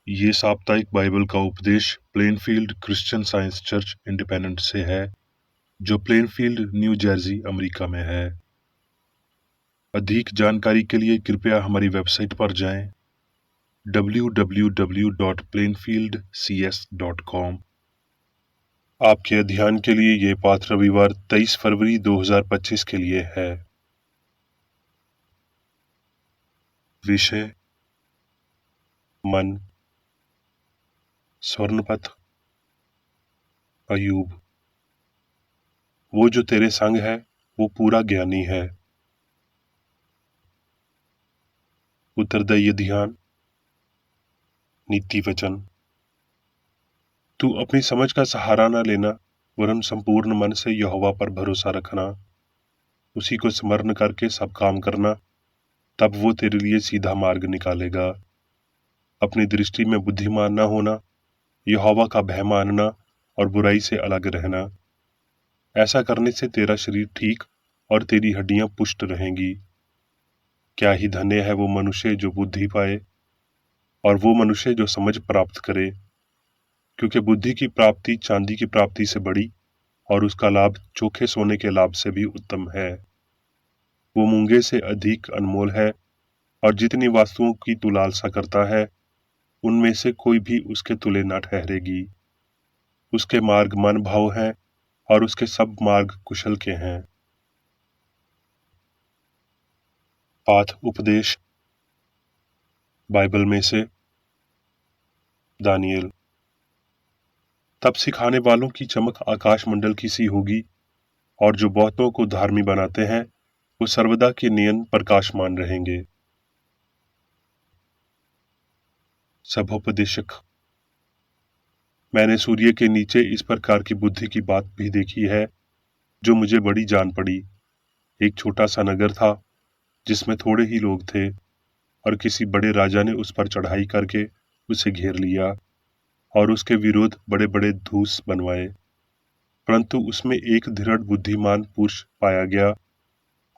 ये साप्ताहिक बाइबल का उपदेश Plainfield Christian science church independent से है, जो प्लेनफील्ड, न्यू जर्सी, अमेरिका में है। अधिक जानकारी के लिए कृपया हमारी वेबसाइट पर जाएं www.plainfieldcs.com। आपके अध्ययन के लिए ये पाठ रविवार 23 फरवरी 2025 के लिए है। विषय मन, स्वर्णपथ, अयूब। वो जो तेरे संग है वो पूरा ज्ञानी है। उत्तरदायी ध्यान। नीति वचन। तू अपनी समझ का सहारा न लेना, वरन संपूर्ण मन से यहोवा पर भरोसा रखना। उसी को स्मरण करके सब काम करना, तब वो तेरे लिए सीधा मार्ग निकालेगा। अपनी दृष्टि में बुद्धिमान न होना, यहोवा का भय मानना और बुराई से अलग रहना। ऐसा करने से तेरा शरीर ठीक और तेरी हड्डियां पुष्ट रहेंगी। क्या ही धन्य है वो मनुष्य जो बुद्धि पाए और वो मनुष्य जो समझ प्राप्त करे, क्योंकि बुद्धि की प्राप्ति चांदी की प्राप्ति से बड़ी और उसका लाभ चोखे सोने के लाभ से भी उत्तम है। वो मूंगे से अधिक अनमोल है, और जितनी वस्तुओं की तू लालसा करता है, उनमें से कोई भी उसके तुले न ठहरेगी। उसके मार्ग मन भाव हैं, और उसके सब मार्ग कुशल के हैं। पाठ उपदेश बाइबल में से दानियल। तब सिखाने वालों की चमक आकाश मंडल की सी होगी, और जो बहुतों को धार्मी बनाते हैं वो सर्वदा के नियन प्रकाशमान रहेंगे। सभोपदेशक। मैंने सूर्य के नीचे इस प्रकार की बुद्धि की बात भी देखी है, जो मुझे बड़ी जान पड़ी। एक छोटा सा नगर था, जिसमें थोड़े ही लोग थे, और किसी बड़े राजा ने उस पर चढ़ाई करके उसे घेर लिया और उसके विरोध बड़े बड़े धूस बनवाए। परंतु उसमें एक दृढ़ बुद्धिमान पुरुष पाया गया,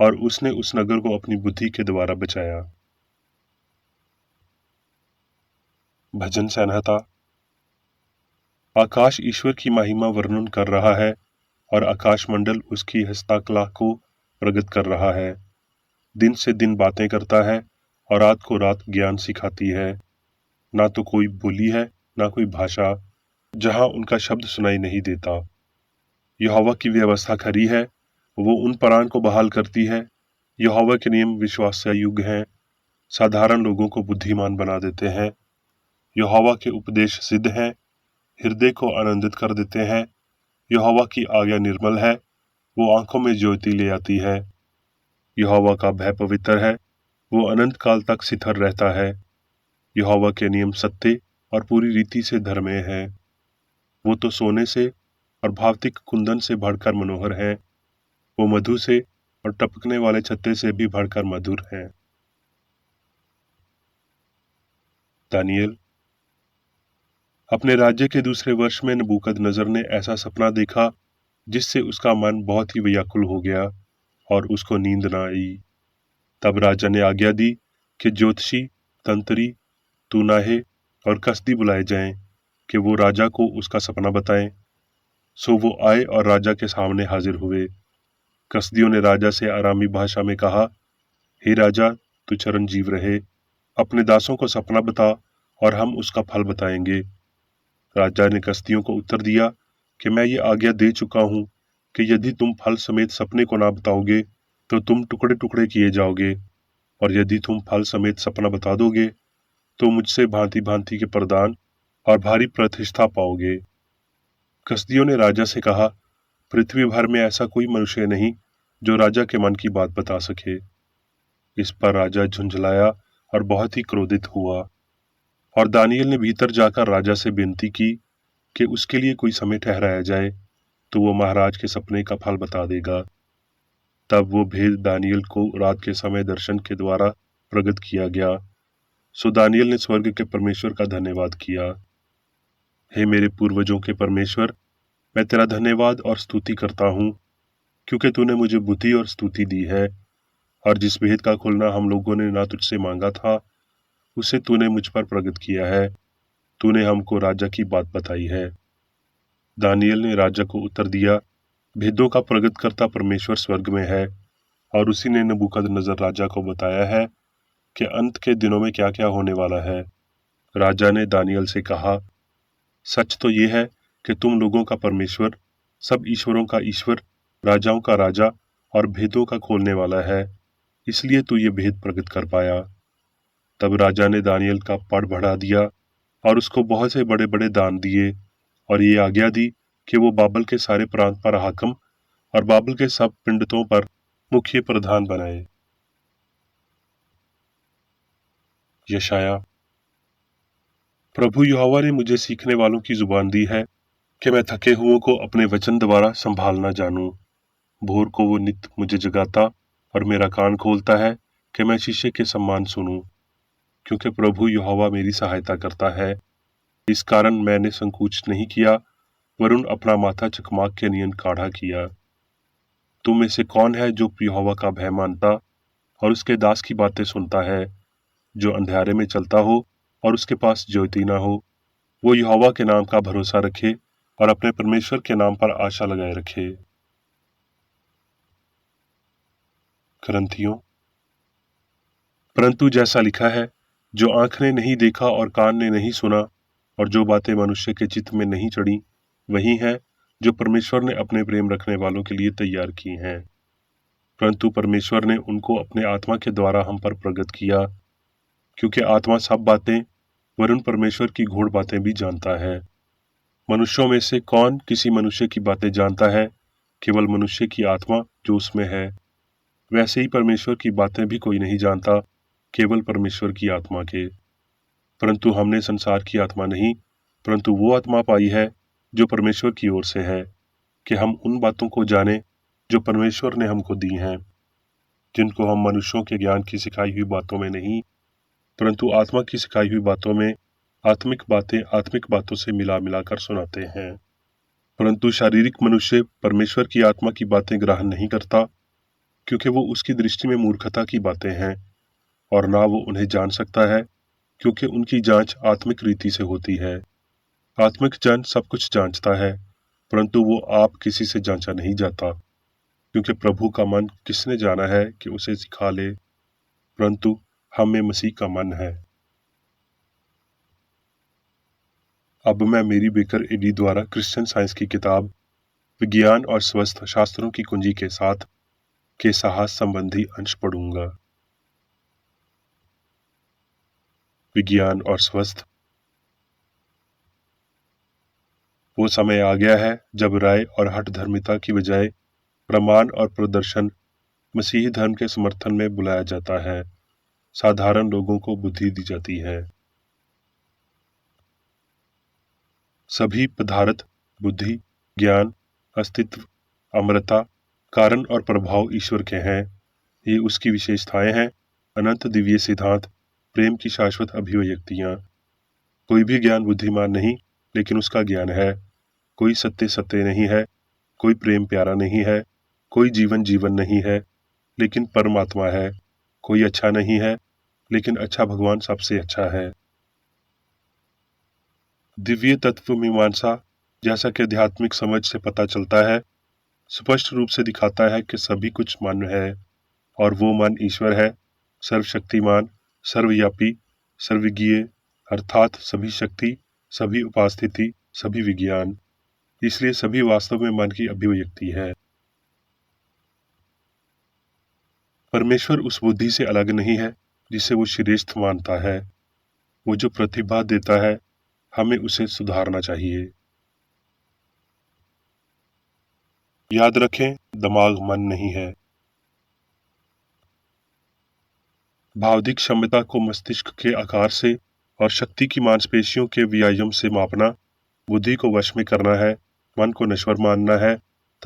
और उसने उस नगर को अपनी बुद्धि के द्वारा बचाया। भजन संहिता। आकाश ईश्वर की महिमा वर्णन कर रहा है, और आकाश मंडल उसकी हस्तकला को प्रकट कर रहा है। दिन से दिन बातें करता है, और रात को रात ज्ञान सिखाती है। ना तो कोई बोली है, ना कोई भाषा, जहां उनका शब्द सुनाई नहीं देता। यहोवा की व्यवस्था खरी है, वो उन प्राण को बहाल करती है। यहोवा के नियम विश्वासयोग्य हैं, साधारण लोगों को बुद्धिमान बना देते हैं। यहोवा के उपदेश सिद्ध हैं, हृदय को आनंदित कर देते हैं। यहोवा की आज्ञा निर्मल है, वो आंखों में ज्योति ले आती है। यहोवा का भय पवित्र है, वो अनंत काल तक स्थिर रहता है। यहोवा के नियम सत्य और पूरी रीति से धर्मय है। वो तो सोने से और भावतिक कुंदन से बढ़कर मनोहर है। वो मधु से और टपकने वाले छत्ते से भी बढ़कर मधुर है। दानियल। अपने राज्य के दूसरे वर्ष में नबूकदनजर ने ऐसा सपना देखा, जिससे उसका मन बहुत ही व्याकुल हो गया और उसको नींद न आई। तब राजा ने आज्ञा दी कि ज्योतिषी, तंत्री, तूनाहे और कसदी बुलाए जाएं, कि वो राजा को उसका सपना बताएं। सो वो आए और राजा के सामने हाजिर हुए। कसदियों ने राजा से आरामी भाषा में कहा, हे राजा, तू चिरंजीव रहे। अपने दासों को सपना बता, और हम उसका फल बताएंगे। राजा ने कसदियों को उत्तर दिया कि मैं ये आज्ञा दे चुका हूं कि यदि तुम फल समेत सपने को ना बताओगे, तो तुम टुकड़े टुकड़े किए जाओगे, और यदि तुम फल समेत सपना बता दोगे, तो मुझसे भांति भांति के प्रदान और भारी प्रतिष्ठा पाओगे। कसदियों ने राजा से कहा, पृथ्वी भर में ऐसा कोई मनुष्य नहीं जो राजा के मन की बात बता सके। इस पर राजा झुंझलाया और बहुत ही क्रोधित हुआ, और दानियल ने भीतर जाकर राजा से विनती की कि उसके लिए कोई समय ठहराया जाए, तो वो महाराज के सपने का फल बता देगा। तब वो भेद दानियल को रात के समय दर्शन के द्वारा प्रकट किया गया। सो दानियल ने स्वर्ग के परमेश्वर का धन्यवाद किया। हे मेरे पूर्वजों के परमेश्वर, मैं तेरा धन्यवाद और स्तुति करता हूँ, क्योंकि तूने मुझे बुद्धि और स्तुति दी है, और जिस भेद का खुलना हम लोगों ने ना तुझसे मांगा था, उसे तूने मुझ पर प्रकट किया है। तूने हमको राजा की बात बताई है। दानियल ने राजा को उत्तर दिया, भेदों का प्रगट करता परमेश्वर स्वर्ग में है, और उसी ने नबूकदनेस्सर राजा को बताया है कि अंत के दिनों में क्या क्या होने वाला है। राजा ने दानियल से कहा, सच तो ये है कि तुम लोगों का परमेश्वर, सब ईश्वरों का ईश्वर, राजाओं का राजा और भेदों का खोलने वाला है, इसलिए तू ये भेद प्रकट कर पाया। तब राजा ने दानियल का पड़ बढ़ा दिया और उसको बहुत से बड़े बड़े दान दिए, और ये आज्ञा दी कि वो बाबल के सारे प्रांत पर हाकम और बाबल के सब पंडितों पर मुख्य प्रधान बनाए। यशाया। प्रभु यहोवा ने मुझे सीखने वालों की जुबान दी है कि मैं थके हुओं को अपने वचन द्वारा संभालना जानूं। भोर को वो नित मुझे जगाता और मेरा कान खोलता है कि मैं शीशे के समान सुनूं। क्योंकि प्रभु यहोवा मेरी सहायता करता है, इस कारण मैंने संकोच नहीं किया, वरुण अपना माथा चकमाक के नियन काढ़ा किया। तुम में से कौन है जो यहोवा का भय मानता और उसके दास की बातें सुनता है, जो अंधेरे में चलता हो और उसके पास ज्योति ना हो? वो यहोवा के नाम का भरोसा रखे और अपने परमेश्वर के नाम पर आशा लगाए रखे। करंथियों। परंतु जैसा लिखा है, जो आंख ने नहीं देखा और कान ने नहीं सुना और जो बातें मनुष्य के चित्त में नहीं चढ़ी, वही है जो परमेश्वर ने अपने प्रेम रखने वालों के लिए तैयार की हैं। परंतु परमेश्वर ने उनको अपने आत्मा के द्वारा हम पर प्रगट किया, क्योंकि आत्मा सब बातें वरुण परमेश्वर की गूढ़ बातें भी जानता है। मनुष्यों में से कौन किसी मनुष्य की बातें जानता है? केवल मनुष्य की आत्मा जो उसमें है। वैसे ही परमेश्वर की बातें भी कोई नहीं जानता, केवल परमेश्वर की आत्मा के। परंतु हमने संसार की आत्मा नहीं, परंतु वो आत्मा पाई है जो परमेश्वर की ओर से है, कि हम उन बातों को जाने जो परमेश्वर ने हमको दी हैं, जिनको हम मनुष्यों के ज्ञान की सिखाई हुई बातों में नहीं, परंतु आत्मा की सिखाई हुई बातों में आत्मिक बातों से मिला मिलाकर सुनाते हैं। परंतु शारीरिक मनुष्य परमेश्वर की आत्मा की बातें ग्रहण नहीं करता, क्योंकि वो उसकी दृष्टि में मूर्खता की बातें हैं, और ना वो उन्हें जान सकता है, क्योंकि उनकी जांच आत्मिक रीति से होती है। आत्मिक जन सब कुछ जांचता है, परंतु वो आप किसी से जांचा नहीं जाता, क्योंकि प्रभु का मन किसने जाना है कि उसे सिखा ले, परंतु हम में मसीह का मन है। अब मैं मेरी बेकर एडी द्वारा क्रिश्चियन साइंस की किताब विज्ञान और स्वस्थ शास्त्रों की कुंजी के साथ के साहस संबंधी अंश पढ़ूंगा। विज्ञान और स्वस्थ। वो समय आ गया है जब राय और हठ धर्मिता की बजाय प्रमाण और प्रदर्शन मसीही धर्म के समर्थन में बुलाया जाता है। साधारण लोगों को बुद्धि दी जाती है। सभी पदार्थ, बुद्धि, ज्ञान, अस्तित्व, अमरता, कारण और प्रभाव ईश्वर के हैं। ये उसकी विशेषताएं हैं, अनंत दिव्य सिद्धांत, प्रेम की शाश्वत अभिव्यक्तियां। कोई भी ज्ञान बुद्धिमान नहीं, लेकिन उसका ज्ञान है। कोई सत्य सत्य नहीं है, कोई प्रेम प्यारा नहीं है, कोई जीवन जीवन नहीं है, लेकिन परमात्मा है। कोई अच्छा नहीं है, लेकिन अच्छा भगवान सबसे अच्छा है। दिव्य तत्व मीमांसा, जैसा कि आध्यात्मिक समझ से पता चलता है, स्पष्ट रूप से दिखाता है कि सभी कुछ मन है, और वो मन ईश्वर है, सर्वशक्तिमान, सर्वव्यापी, सर्वज्ञ, अर्थात सभी शक्ति, सभी उपास्थिति, सभी विज्ञान। इसलिए सभी वास्तव में मन की अभिव्यक्ति है। परमेश्वर उस बुद्धि से अलग नहीं है जिसे वो श्रेष्ठ मानता है। वो जो प्रतिभा देता है, हमें उसे सुधारना चाहिए। याद रखें, दिमाग मन नहीं है। भावधिक क्षमता को मस्तिष्क के आकार से और शक्ति की मांसपेशियों के व्यायाम से मापना, बुद्धि को वश में करना है, मन को नश्वर मानना है,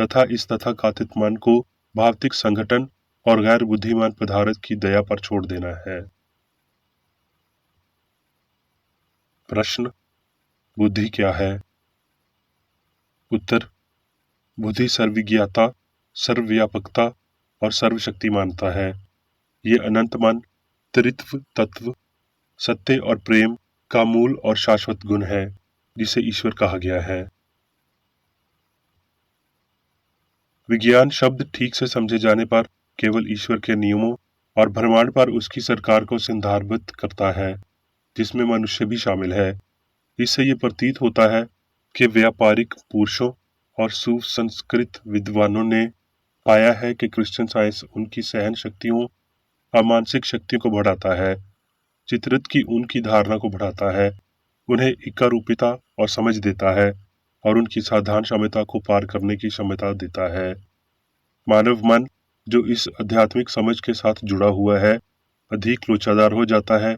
तथा इस तथाकथित मन को भावतिक संगठन और गैर बुद्धिमान पदार्थ की दया पर छोड़ देना है। प्रश्न: बुद्धि क्या है? उत्तर: बुद्धि सर्वज्ञता, सर्वव्यापकता और सर्वशक्ति मानता है। ये अनंत मन, त्रित्व तत्व, सत्य और प्रेम, का मूल और शाश्वत गुण है, जिसे ईश्वर कहा गया है। विज्ञान शब्द ठीक से समझे जाने पर केवल ईश्वर के नियमों और ब्रह्मांड पर उसकी सरकार को संदर्भित करता है, जिसमें मनुष्य भी शामिल है। इससे ये प्रतीत होता है कि व्यापारिक पुरुषों और सुसंस्कृत विद्वानों ने पाया है कि क्रिश्चियन साइंस उनकी सहन शक्तियों और मानसिक शक्तियों को बढ़ाता है, चित्रित की उनकी धारणा को बढ़ाता है, उन्हें इक्कारूपिता और समझ देता है और उनकी साधारण क्षमता को पार करने की क्षमता देता है। मानव मन जो इस आध्यात्मिक समझ के साथ जुड़ा हुआ है, अधिक लोचादार हो जाता है,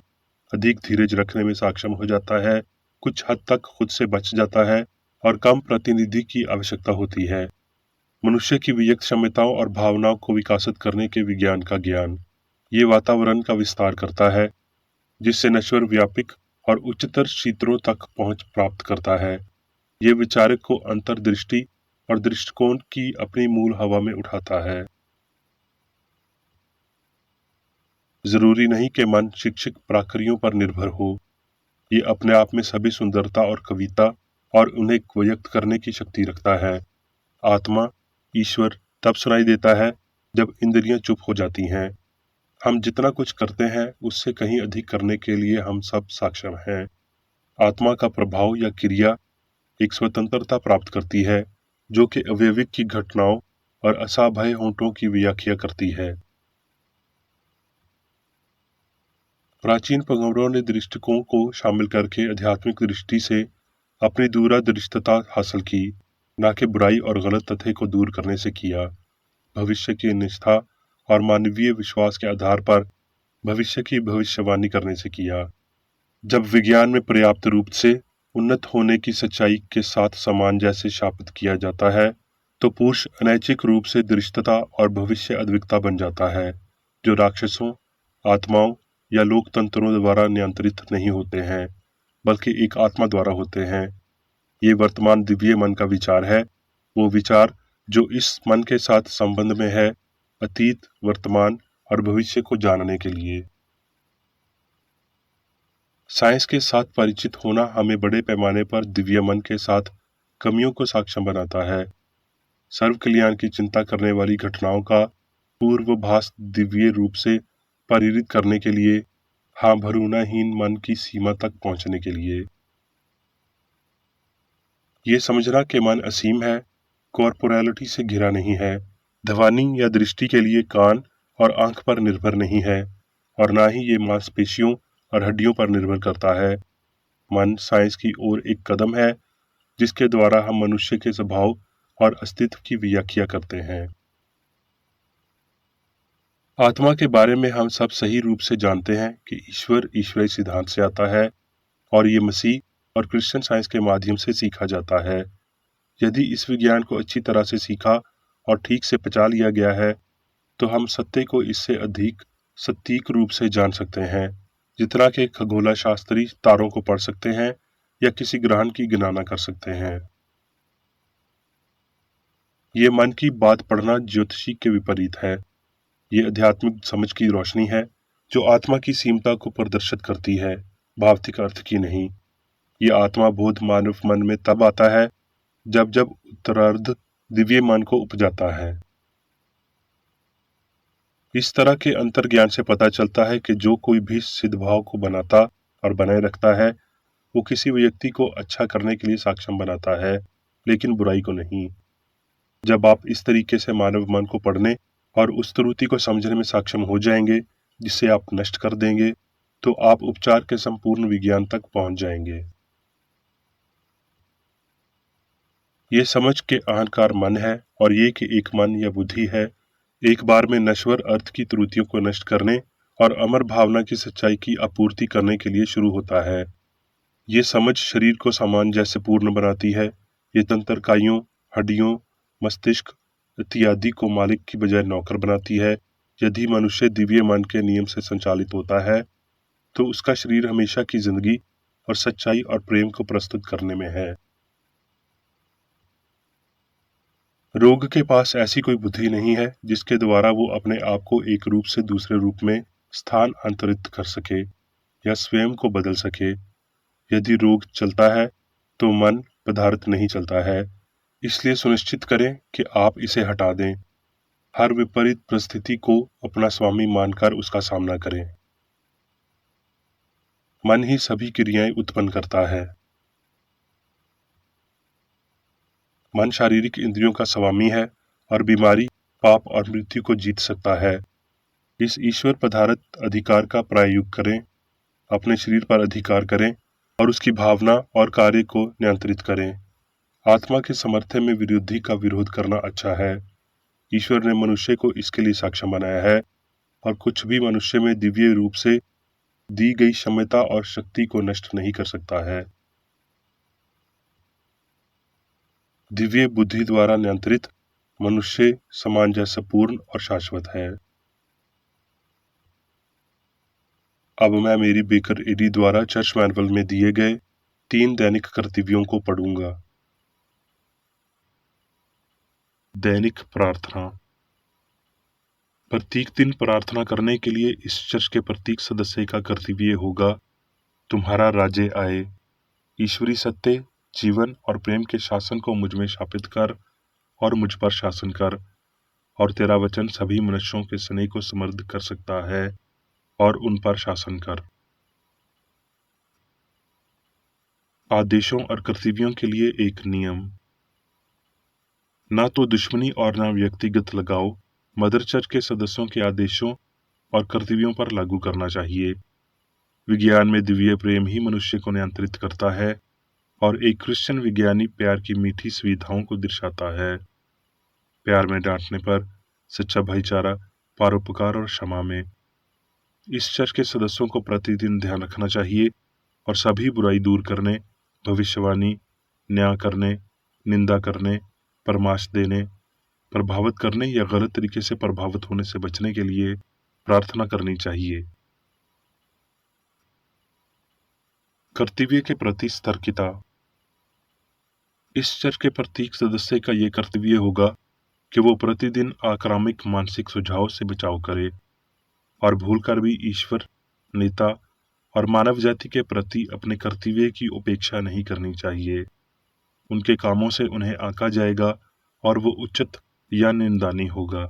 अधिक धीरज रखने में सक्षम हो जाता है, कुछ हद तक खुद से बच जाता है और कम प्रतिनिधि की आवश्यकता होती है। मनुष्य की व्यक्त क्षमताओं और भावनाओं को विकसित करने के विज्ञान का ज्ञान ये वातावरण का विस्तार करता है, जिससे नश्वर व्यापक और उच्चतर क्षेत्रों तक पहुंच प्राप्त करता है। ये विचारक को अंतर्दृष्टि और दृष्टिकोण की अपनी मूल हवा में उठाता है। जरूरी नहीं कि मन शिक्षक प्रक्रियाओं पर निर्भर हो, ये अपने आप में सभी सुंदरता और कविता और उन्हें व्यक्त करने की शक्ति रखता है। आत्मा ईश्वर तब सुनाई देता है जब इंद्रियां चुप हो जाती हैं। हम जितना कुछ करते हैं उससे कहीं अधिक करने के लिए हम सब सक्षम हैं। आत्मा का प्रभाव या क्रिया एक स्वतंत्रता प्राप्त करती है, जो कि अवयविक की घटनाओं और असाभय होंठों की व्याख्या करती है। प्राचीन पैगंबरों ने दृष्टिकोण को शामिल करके आध्यात्मिक दृष्टि से अपनी दूरदृष्टता हासिल की, न कि बुराई और गलत तथ्य को दूर करने से किया। भविष्य की निष्ठा और मानवीय विश्वास के आधार पर भविष्य की भविष्यवाणी करने से किया। जब विज्ञान में पर्याप्त रूप से उन्नत होने की सच्चाई के साथ सामंजस्य स्थापित किया जाता है, तो पुरुष अनैच्छिक रूप से दृष्टता और भविष्य अद्विकता बन जाता है, जो राक्षसों, आत्माओं या लोकतंत्रों द्वारा नियंत्रित नहीं होते हैं, बल्कि एक आत्मा द्वारा होते हैं। ये वर्तमान दिव्य मन का विचार है, वो विचार जो इस मन के साथ संबंध में है, अतीत, वर्तमान और भविष्य को जानने के लिए। साइंस के साथ परिचित होना हमें बड़े पैमाने पर दिव्य मन के साथ कमियों को सक्षम बनाता है। सर्व कल्याण की चिंता करने वाली घटनाओं का पूर्वाभास दिव्य रूप से प्रेरित करने के लिए, हाँ भरूणाहीन मन की सीमा तक पहुंचने के लिए। ये समझना कि मन असीम है, कॉर्पोरैलिटी से घिरा नहीं है, ध्वनि या दृष्टि के लिए कान और आंख पर निर्भर नहीं है, और ना ही ये मांसपेशियों और हड्डियों पर निर्भर करता है। मन साइंस की ओर एक कदम है, जिसके द्वारा हम मनुष्य के स्वभाव और अस्तित्व की व्याख्या करते हैं। आत्मा के बारे में हम सब सही रूप से जानते हैं कि ईश्वर ईश्वरीय सिद्धांत से आता है और ये मसीह और क्रिश्चियन साइंस के माध्यम से सीखा जाता है। यदि इस विज्ञान को अच्छी तरह से सीखा और ठीक से पचा लिया गया है, तो हम सत्य को इससे अधिक सटीक रूप से जान सकते हैं, जितना कि खगोला शास्त्री तारों को पढ़ सकते हैं या किसी ग्रहण की गणना कर सकते हैं। ये मन की बात पढ़ना ज्योतिषी के विपरीत है। ये आध्यात्मिक समझ की रोशनी है, जो आत्मा की सीमता को प्रदर्शित करती है, भौतिक अर्थ की नहीं। ये आत्मा बोध मानव मन में तब आता है जब जब उत्तरार्ध दिव्य मन को उपजाता है। इस तरह के अंतर्ज्ञान से पता चलता है कि जो कोई भी सिद्धभाव को बनाता और बनाए रखता है, वो किसी व्यक्ति को अच्छा करने के लिए सक्षम बनाता है, लेकिन बुराई को नहीं। जब आप इस तरीके से मानव मन को पढ़ने और उस त्रुटि को समझने में सक्षम हो जाएंगे जिसे आप नष्ट कर देंगे, तो आप उपचार के संपूर्ण विज्ञान तक पहुंच जाएंगे। ये समझ के अहंकार मन है और ये कि एक मन या बुद्धि है, एक बार में नश्वर अर्थ की त्रुटियों को नष्ट करने और अमर भावना की सच्चाई की आपूर्ति करने के लिए शुरू होता है। ये समझ शरीर को सामंजस्य पूर्ण बनाती है। ये तंत्रिकाओं, हड्डियों, मस्तिष्क इत्यादि को मालिक की बजाय नौकर बनाती है। यदि मनुष्य दिव्य मन के नियम से संचालित होता है, तो उसका शरीर हमेशा की जिंदगी और सच्चाई और प्रेम को प्रस्तुत करने में है। रोग के पास ऐसी कोई बुद्धि नहीं है जिसके द्वारा वो अपने आप को एक रूप से दूसरे रूप में स्थानांतरित कर सके या स्वयं को बदल सके। यदि रोग चलता है तो मन पदार्थ नहीं चलता है, इसलिए सुनिश्चित करें कि आप इसे हटा दें। हर विपरीत परिस्थिति को अपना स्वामी मानकर उसका सामना करें। मन ही सभी क्रियाएं उत्पन्न करता है। मन शारीरिक इंद्रियों का स्वामी है और बीमारी, पाप और मृत्यु को जीत सकता है। इस ईश्वर पदार्थ अधिकार का प्रयोग करें, अपने शरीर पर अधिकार करें और उसकी भावना और कार्य को नियंत्रित करें। आत्मा के सामर्थ्य में विरोधी का विरोध करना अच्छा है। ईश्वर ने मनुष्य को इसके लिए सक्षम बनाया है और कुछ भी मनुष्य में दिव्य रूप से दी गई क्षमता और शक्ति को नष्ट नहीं कर सकता है। दिव्य बुद्धि द्वारा नियंत्रित मनुष्य सामंजस्य पूर्ण और शाश्वत है। अब मैं मेरी बेकर एडी द्वारा चर्च मैनुअल में दिए गए 3 दैनिक कर्तव्यों को पढ़ूंगा। दैनिक प्रार्थना। प्रत्येक दिन प्रार्थना करने के लिए इस चर्च के प्रत्येक सदस्य का कर्तव्य होगा, तुम्हारा राज्य आए, ईश्वरी सत्य, जीवन और प्रेम के शासन को मुझ में स्थापित कर और मुझ पर शासन कर, और तेरा वचन सभी मनुष्यों के स्नेह को समृद्ध कर सकता है और उन पर शासन कर। आदेशों और कर्तव्यों के लिए एक नियम। ना तो दुश्मनी और ना व्यक्तिगत लगाव मदर चर्च के सदस्यों के आदेशों और कर्तव्यों पर लागू करना चाहिए। विज्ञान में दिव्य प्रेम ही मनुष्य को नियंत्रित करता है और एक क्रिश्चियन विज्ञानी प्यार की मीठी सुविधाओं को दर्शाता है। प्यार में डांटने पर, सच्चा भाईचारा, परोपकार और क्षमा में। इस चर्च के सदस्यों को प्रतिदिन ध्यान रखना चाहिए और सभी बुराई दूर करने, भविष्यवाणी, न्याय करने, निंदा करने, परामर्श देने, प्रभावित करने या गलत तरीके से प्रभावित होने से बचने के लिए प्रार्थना करनी चाहिए। कर्तव्य के प्रति सतर्कता। इस चर्च के प्रत्येक सदस्य का यह कर्तव्य होगा कि वो प्रतिदिन आक्रामक मानसिक सुझाव से बचाव करे और भूलकर भी ईश्वर, नेता और मानव जाति के प्रति अपने कर्तव्य की उपेक्षा नहीं करनी चाहिए। उनके कामों से उन्हें आंका जाएगा और वो उचित या निंदनीय होगा।